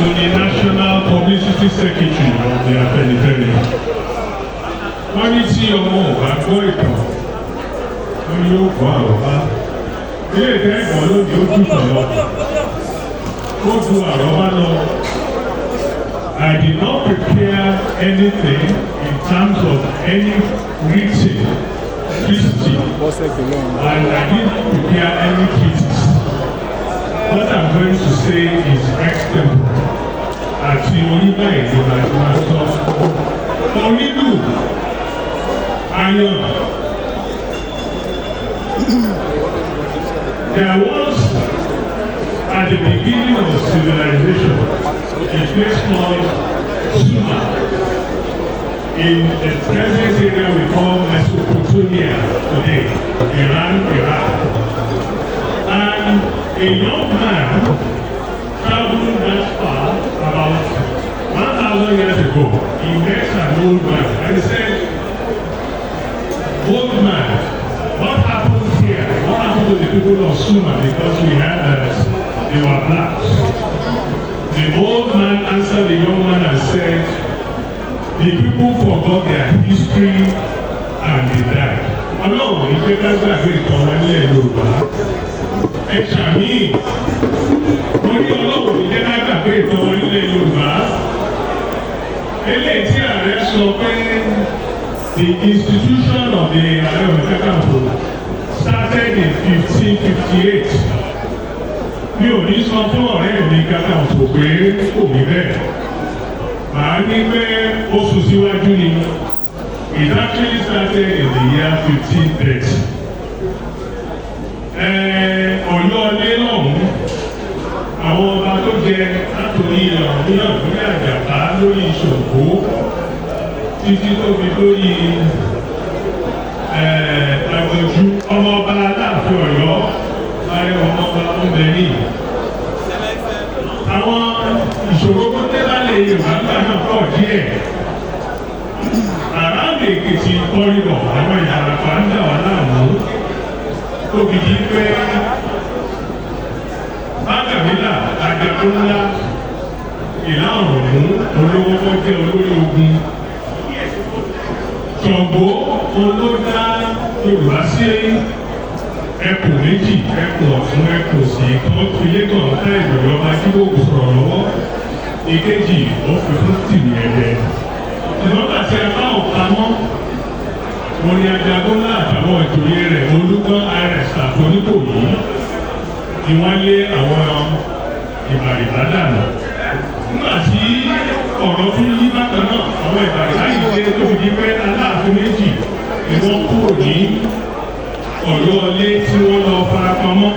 the National Publicity Secretary of the Aare-Onakakanfo. Wọ́n ní tí ọmọ ọ̀gá gbọ́ ìtàn, wọ́n ní yóò gbọ́ àrọ́bá. Ilé ìfẹ́ ẹ̀gbọ́n lóde ó dùn lọ. Ó ju àrọ́bá lọ. I did not prepare anything in terms of any written history, and I didn't prepare any critics. What I'm going to say is extemporary. Àti onígbà èdè máa sọ. Onílù ayọ̀. There was, at the beginning of civilization, a place called Suma in the present area we call Mesopotamia today, Iran, Iraq. And a young man traveled that far about 1,000 years ago. He met an old man and he said, "Old man, what happened here? What happened to the people of Suma? Because we had they were blacks." The old man answered the young man and said, "The people forgot their history and they died." Ọlọ́run ìgbéga gbàgbé ìtàn wọn nílẹ̀ Yorùbá. Ẹ ṣàmì wọ́n ní Ọlọ́run ìgbéga gbàgbé ìtàn wọn nílẹ̀ Yorùbá. Eléyìí tí ààrẹ sọ pé the institution of the Aare-Onakakanfo started in 1558. Mi ò ní sọ fún ọ̀rẹ́ mi Kakanfò pé kò ní bẹ́ẹ̀. Màá ní pé oṣù síwájú ni. It actually started in the year 1530. Ọ̀yọ́ ilé lọ́hùn-ún, àwọn ọba tó jẹ látòrí ìrànlọ́wọ́ lórí àjàpá lórí ìṣòkó títí tó fi lórí àgbọ̀jú ọmọ ọba Aláàfin Ọ̀yọ́ láyé ọmọ ọba ọmọbìnrin. Àwọn ìṣòro tó dé lálẹ́ Yorùbá gbà náà pọ̀ díẹ̀. Àràbè Èkìtì kọ́rìbọ̀ àwọn ìyàrá ń dà wá láàmú. Tóbi yìí pé Bákàmílà Ajagunlá ìlà ọ̀rọ̀mú olówó tó jẹ́ olórí ogun. Ṣàngó olódá Yorùbá sí ẹkùn méjì, ẹkùn ọ̀tún ẹkùn òsì kan filé kan tá ìròyìn ọba Jíbòkù sọ̀rọ̀ lọ́wọ́. Ìkejì ó fi fún tìmí ẹ̀dẹ̀. Ṣùgbọ́n àti ẹ̀fá ọ̀pamọ́, wọ́n ní Ajagunlá àtàwọn ìjòyè rẹ̀ Olúgbọ́n àrẹ̀sà Foníkòyí ni wọ́n lé àwọn ìbàrìbá dànù. Nígbà tí ọ̀rọ̀ tún yí bákan náà, àwọn ìbàrìbá yìí dé tó fi di pé Aláàfin méjì ni wọ́n kúrò ní Ọ̀yọ́ ilé tí wọ́n lọ farapamọ́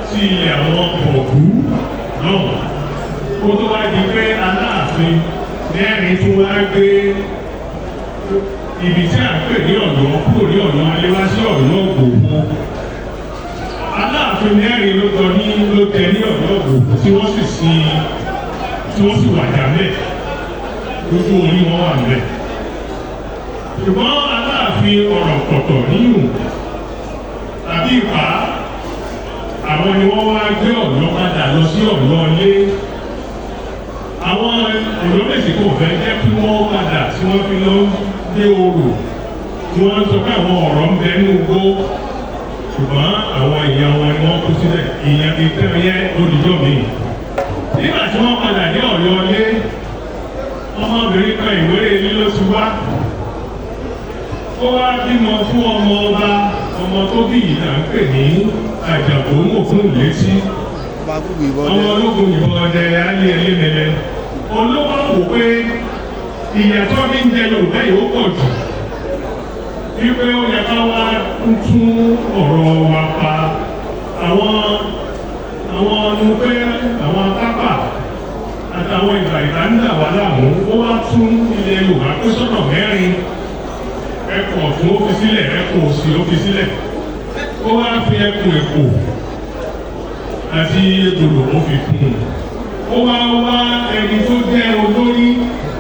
sí ilẹ̀ àwọn Ọ̀gbú náà. Ó tó wá di pé Aláàfin mẹ́rin tó wá gbé ibi tí à ń pè ní Ọ̀yọ́ kúrò ní Ọ̀yọ́ alẹ́ wá sí Ọ̀yọ́ Ògbòmọ. Aláàfin mẹ́rin ló tẹ ní Ọ̀yọ́ Ògbòmọ tí wọ́n sì wàjà mẹ́ lójú orí wọn wà mẹ́. Ṣùgbọ́n Aláàfin ọ̀rọ̀ pọ̀tọ̀ níyù tàbí ìpá àwọn ni wọ́n wá gbé Ọ̀yọ́ padà lọ sí Ọ̀yọ́ ilé. Àwọn olómèsì kò fẹ́ jẹ́ kí wọ́n padà tí wọ́n fi lọ dé orò tí wọ́n sọ pé àwọn ọ̀rọ̀ ń bẹ ní ugbó, ṣùgbọ́n àwọn èèyàn wọn ni wọ́n kú sílẹ̀. Ìyẹn ti tẹ́ yẹ olùjọ́ mi. Nígbà tí wọ́n padà dé Ọ̀yọ́ ilé, ọmọbìnrin kan ìwéré ilé ló ti wá. Ó wá bímọ fún ọmọ ọba, ọmọ tó bí yìí là ń pè ní Àjàgbómò fún ìlétí. Ọmọ ológun ìbọn ọdẹ alẹ́ ẹlẹ́mẹlẹ. Olówó wò pé ìyàtọ̀ ní ń jẹ Yorùbá yìí ó pọ̀ jù. Wípé ó yẹ ká wá tún ọ̀rọ̀ wa pa. Àwọn ọdún pé àwọn pápá àtàwọn ìgbà ń dà wá láàmú. Ó wá tún ilẹ̀ Yorùbá pé sọ́nà mẹ́rin. Ẹkùn ọ̀tún ó fi sílẹ̀, ẹkùn òsì ó fi sílẹ̀. Ó wá fi ẹkùn Èkó àti Èdòlò ó fi kún un. Ó wá ẹni tó jẹ́ olórí,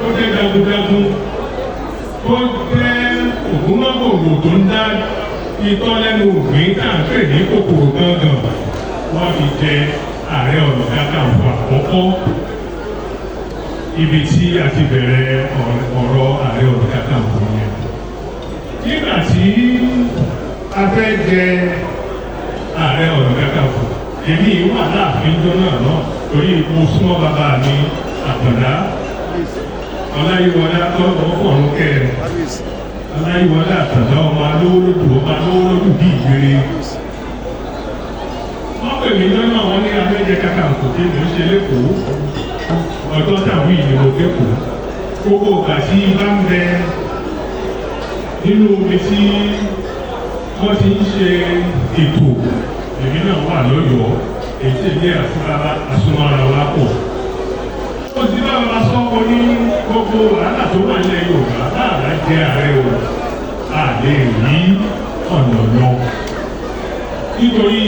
tó jẹ́ jagunjagun, tó jẹ́ ògúnmọ́gbòǹgbò tó ń dá itọ́ lẹ́nu ògbìn tá à ń pè ní kòkòrò gángan. Wọ́n fi jẹ Aare-Onakakanfo àkọ́kọ́. ibi tí a ti bẹ̀rẹ̀ ọ̀rọ̀ Aare-Onakakanfo yẹn. Nígbà tí a fẹ́ jẹ Aare-Onakakanfo, èmi wà láàfin jọ́nà náà torí mo súnmọ́ bàbá mi Àtàndá Ọláyíwọlá tọ́lọ́ fọ̀rún kẹrin. Ọláyíwọlá Àtàndá ọmọ alówólódù bí ìgbére. Wọ́n pè mí lọ́nà wọn ní abẹ́jẹ Kakanfò tí mo ń ṣe lẹ́kọ̀ọ́. Ọjọ́ tàbí ìdìbò kẹ́kọ̀ọ́. Gbogbo ìgbà tí bá ń bẹ nínú omi tí wọ́n ti ń ṣe ètò èmi náà wà lọ́yọ̀ọ́ èyí tí èmi àsúnmọ́ra wa pọ̀. Ó ti bá wa sọ ọ́ ní gbogbo wàhálà tó wà nílẹ̀ Yorùbá láàbá jẹ́ ààrẹ o àlè rí ọ̀nà lọ. Nítorí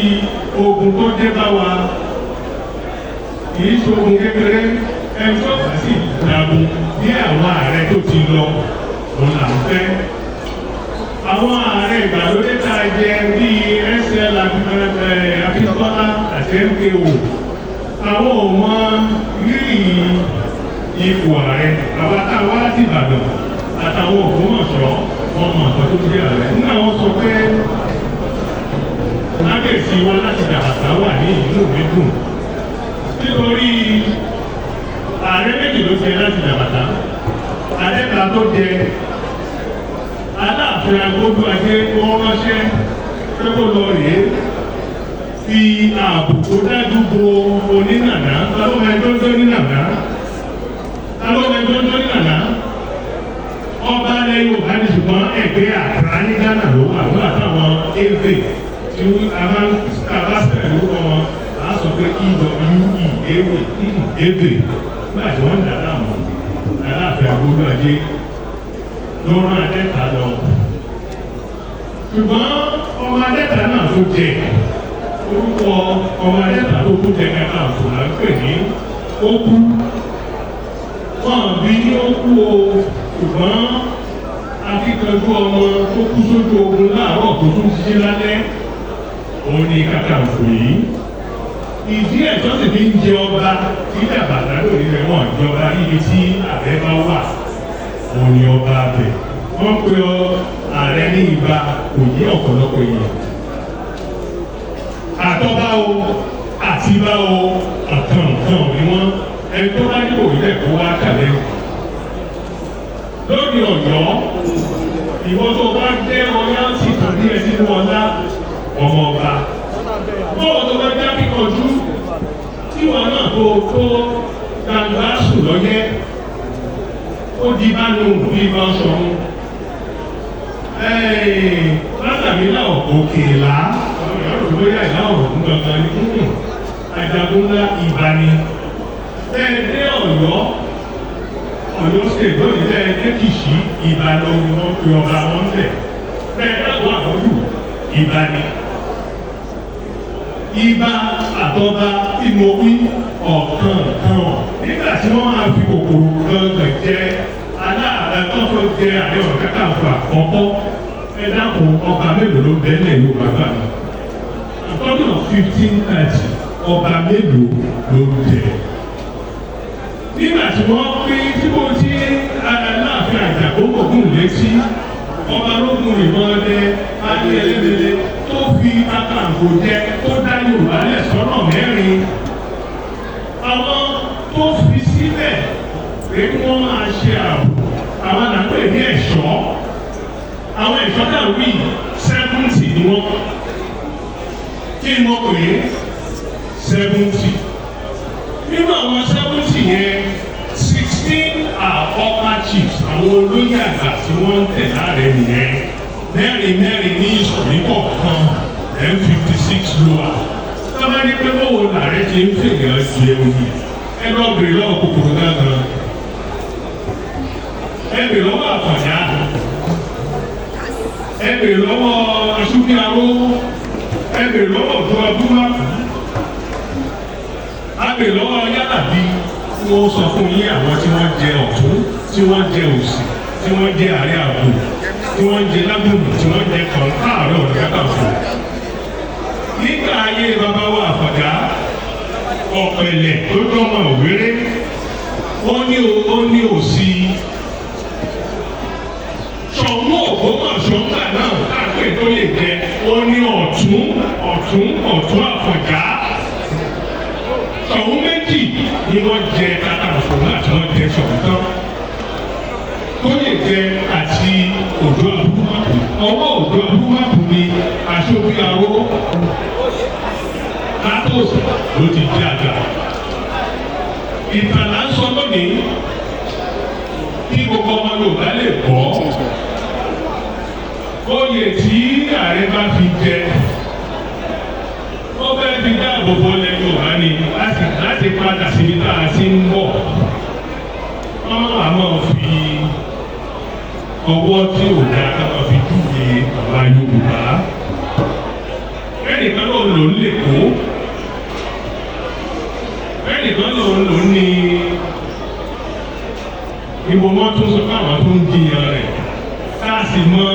ogun tó dé bá wa kìí ṣe ogun kékeré ẹni tó bá sì dàbò bí àwọn ààrẹ tó ti lọ òun là ń fẹ́. Àwọn ààrẹ ìgbàlódé tá a jẹ bíi SL Akíntọ́lá àti MKO àwọn ò mọ rírì ipò ààrẹ àwọn táwa láti Ìbàdàn àtàwọn Ògbómọ̀ṣọ́ wọn mọ àtọ́ tó jẹ́ ààrẹ. Nínú àwọn sọ pé lágbèsí wa láti Jàbàtà wà ní ìlú mídùn nítorí ààrẹ méjì ló jẹ láti Jàbàtà. Ààrẹ kan tó jẹ Aláàfin Agbódú Ajé wọ́n ránṣẹ́ pé kó lọ rèé fi ààbò tó dájú bo onínàná alómẹjọ́jọ́ nínàná ọba alẹ́ Yorùbá ní ṣùgbọ́n ẹgbẹ́ Àkàrà ní Ghana ló wà wọ́n àtàwọn eve tí a máa ń kábàásẹ̀ lórúkọ wọn a sọ pé eve nígbà tí wọ́n ń dàda àwọn Aláàfin Agbódú Ajé ló rán Adẹ́ta lọ. Ṣùgbọ́n ọmọ Adẹ́ta náà tó jẹ orúkọ ọmọ Adẹ́ta tó kú jẹ Kakanfò là ń pè ní Ókú. Wọ́n bí ní Ókú o ṣùgbọ́n akíkanjú ọmọ tó kú sójú ogun láàárọ̀ tó tún ṣiṣẹ́ lálẹ́ òun ni Kakanfò yìí. Ìdí ẹ̀tọ́ sì fi ń jẹ ọba tí Jàbàtà lórí rẹ̀ wọ́n jọba níbi tí ààrẹ bá wà. Wọ́n ní ọba abẹ wọ́n pe ààrẹ ní ìbá òyí ọ̀pọ̀lọpọ̀ èèyàn. Àtọ́bá o àtibá o àkànkàn ni wọ́n ẹni tó bá ní òyìnbó ẹ̀kọ́ wá kàlẹ́ o. Lórí Ọ̀yọ́ ìwọ tó bá dé ọyá sì tàn ní ẹni ní ọlá ọmọ ọba. Bọ́ọ̀ tó bá já kíkanjú tí wọn náà tó gbangba sùn lọ́yẹ́. Ó di bá nu bí bá sọ̀rọ̀. Látàmílà Òkèlá ọ̀rọ̀ tó bóyá ìlà ọ̀rọ̀ fún gangan ní Àjàgúnlá Ìbàní. Tẹ́ẹ̀dẹ́ Ọ̀yọ́ state lónìí tẹ́ẹ̀dẹ́ Kìṣí Ìbàní ni wọ́n pe ọba wọn bẹ̀. Tẹ́ẹ̀dẹ́ àwọn àkọ́jù Ìbàní. Ìbà àtọ́ba tí mo wí ọ̀kan nígbà tí wọ́n máa fi kòkòrò gangan jẹ aláàbẹ̀tọ́fọ́ jẹ Aare-Onakakanfo àkọ́kọ́ ẹ dákun ọba mélòó ló bẹ́lẹ̀ ló bàbá mi. Àtọ́jú 1530 ọba mélòó ló jẹ. Nígbà tí wọ́n pín tí mo ti Aláàfin Àjàgbómọ̀ gùn létí ọba lógun ìbọn ọdẹ adé ẹlẹ́dẹ̀ẹ́dẹ́ tó fi Kakanfò jẹ tó dá Yorùbá lẹ̀ sọ́nà mẹ́rin. Àwọn tó fi sílẹ̀ pé kí wọ́n máa ṣe ààbò àwọn àgbẹ̀ ní ẹ̀ṣọ́. Àwọn ẹ̀ṣọ́ náà wí 70 ni wọ́n. Kí ni wọ́n pè é 70. Nínú àwọn 70 yẹn 16 are upper chiefs àwọn olóyè àgbà tí wọ́n ń tẹ̀ láàrẹ̀ nìyẹn. Mẹ́rin ní ìsọ̀rí kọ̀ọ̀kan M56 lower. Sábà ní pé báwo làárẹ̀ ti ń fèrè ọ̀jẹ̀ òye. Ẹ lọ bèrè lọ́wọ́ kòkòrò gángan. Ẹ bèrè lọ́wọ́ Àfọ̀njá. Ẹ bèrè lọ́wọ́ Aṣúkíaró. Ẹ bèrè lọ́wọ́ Ọ̀tún Abúlá. A bèrè lọ́wọ́ Yálàbí. Wọ́n sọ fún yín àwọn tí wọ́n jẹ ọ̀tún, tí wọ́n jẹ òsì, tí wọ́n jẹ àárẹ̀ àbò, tí wọ́n jẹ lágbòmù, tí wọ́n jẹ kọ̀ọ̀kan Aare-Onakakanfo. Nígbà ayé bàbá wa Àfọ̀njá, Ọ̀pẹ̀lẹ̀ tó dọ́mọ Òwéré, ó ní òsì Ṣọ̀ún Ògbómọ̀ṣọ́ ńgbà náà káàpẹ̀ tó lè jẹ ó ní ọ̀tún Àfọ̀njá Ṣọ̀ún méjì ni wọ́n jẹ Kakanfò láti wọ́n jẹ Ṣọ̀ún tán tó lè jẹ àti Òjó Abúmápù ọwọ́ Òjó Abúmápù ni Aṣóbíaró Atos ló ti di àgbà ìtàn là ń sọ lónìí kí gbogbo ọmọ Yorùbá lè gbọ́ oyè tí ààrẹ bá fi jẹ ó fẹ́ fi dáàbò bo ilẹ̀ Yorùbá ni láti padà síbi tá a ti ń bọ̀ wọ́n àmọ́ fi ọwọ́ tí ò dáa ká máa fi júwe àwa Yorùbá ẹnìkan ló ń lò ń lè kó ẹnìkan ló ń lò ní ìbò wọn tún sọ fáwọn tó ń jiyàn rẹ̀ tá a sì mọ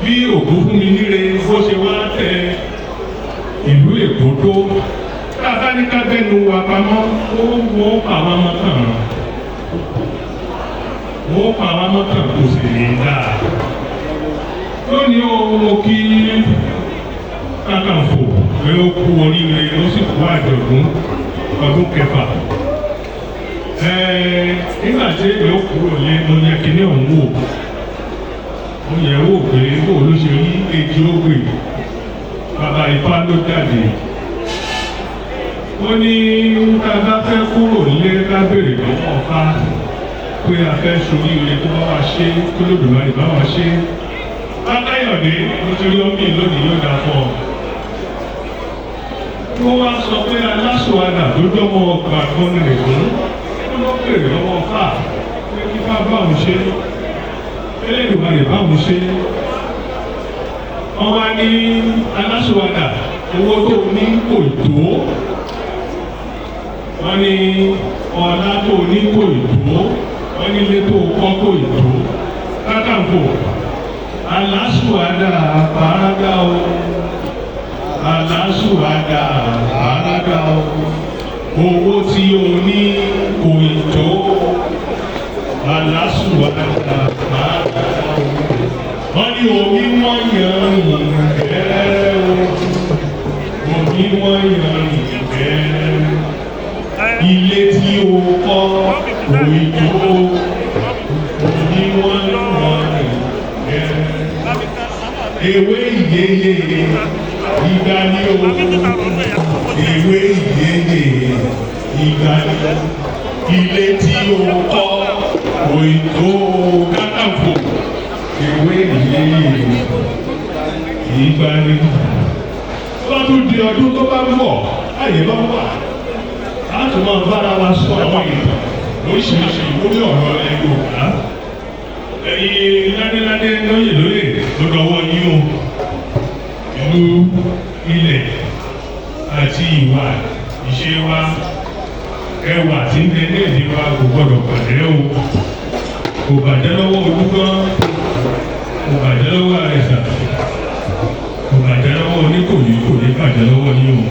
bí ògún fún mi níre bó ṣe wá tẹ ìlú Èkó tó tá a bá ní ká bẹ́nu wa pamọ́ wọ́n pa wá mọ́tàn kò sì ní dáa lónìí mo kí Kakanfò pé ó kú oríire ó sì kú àjọ̀dún ọdún kẹfà nígbà tí èmi ó kúrò lé mo yẹ kíní ọ̀hún wò mo yẹ wò pé bó ló ṣe rí èjì ògbè bàbá Ifá ló jáde ó ní ká bá fẹ́ kúrò lé ká béèrè lọ́wọ́ Ifá pé a fẹ́ sórí ire tó bá wá ṣe kó lódùmarè bá wá ṣe Akáyọ̀dé mo ti rí ọmọ lónìí yóò dá fún ọ. Wọ́n wá sọ pé aláṣọwádà tó dánwọ́ ọgbà kan rẹ̀ fún ó lọ bèrè lọ́wọ́ fà pé kí fà báwọn ṣe Elédùmarè báwọn ṣe. Wọ́n wá ní aláṣọwádà owó tó ní kò tó wọ́n ní ọ̀la tó ní kò tó wọ́n ní ilé tó kọ́ kò tó Kakanfò aláṣọwádà àpárádá o. Aláṣùwádà àràdà owó tí o ní kò tó aláṣùwádà àràdà wọ́n ní omi wọ́n yan ìgbẹ́ omi wọ́n yan ìgbẹ́ ilé tí o kọ́ kò tó omi wọ́n yan ìgbẹ́ ewé ìyeyè ìgbà ni o ìwé ìyeyè ìgbà ni ilé tí o kọ́ òyìnbó Kakanfò ìwé ìyeyè ìgbà ni. Lọ́dún di ọdún tó bá ń bọ̀ àyè bá wà láti máa bára wa sọ àwọn ìtàn lóríṣiríṣi lórí ọ̀rọ̀ Yorùbá ẹ̀yin ládéládé lóyè lóyè lọ́dọ̀ ọwọ́ yín o. Ìlú ilẹ̀ àti ìwà ìṣe wa ẹwà tí ń bẹ ní èdè wa kò gbọdọ̀ bàjẹ́ o kò bàjẹ́ lọ́wọ́ Olúgbọ́n kò bàjẹ́ lọ́wọ́ Àrẹ̀sà kò bàjẹ́ lọ́wọ́ Oníkòyí kò ní bàjẹ́ lọ́wọ́ yín o.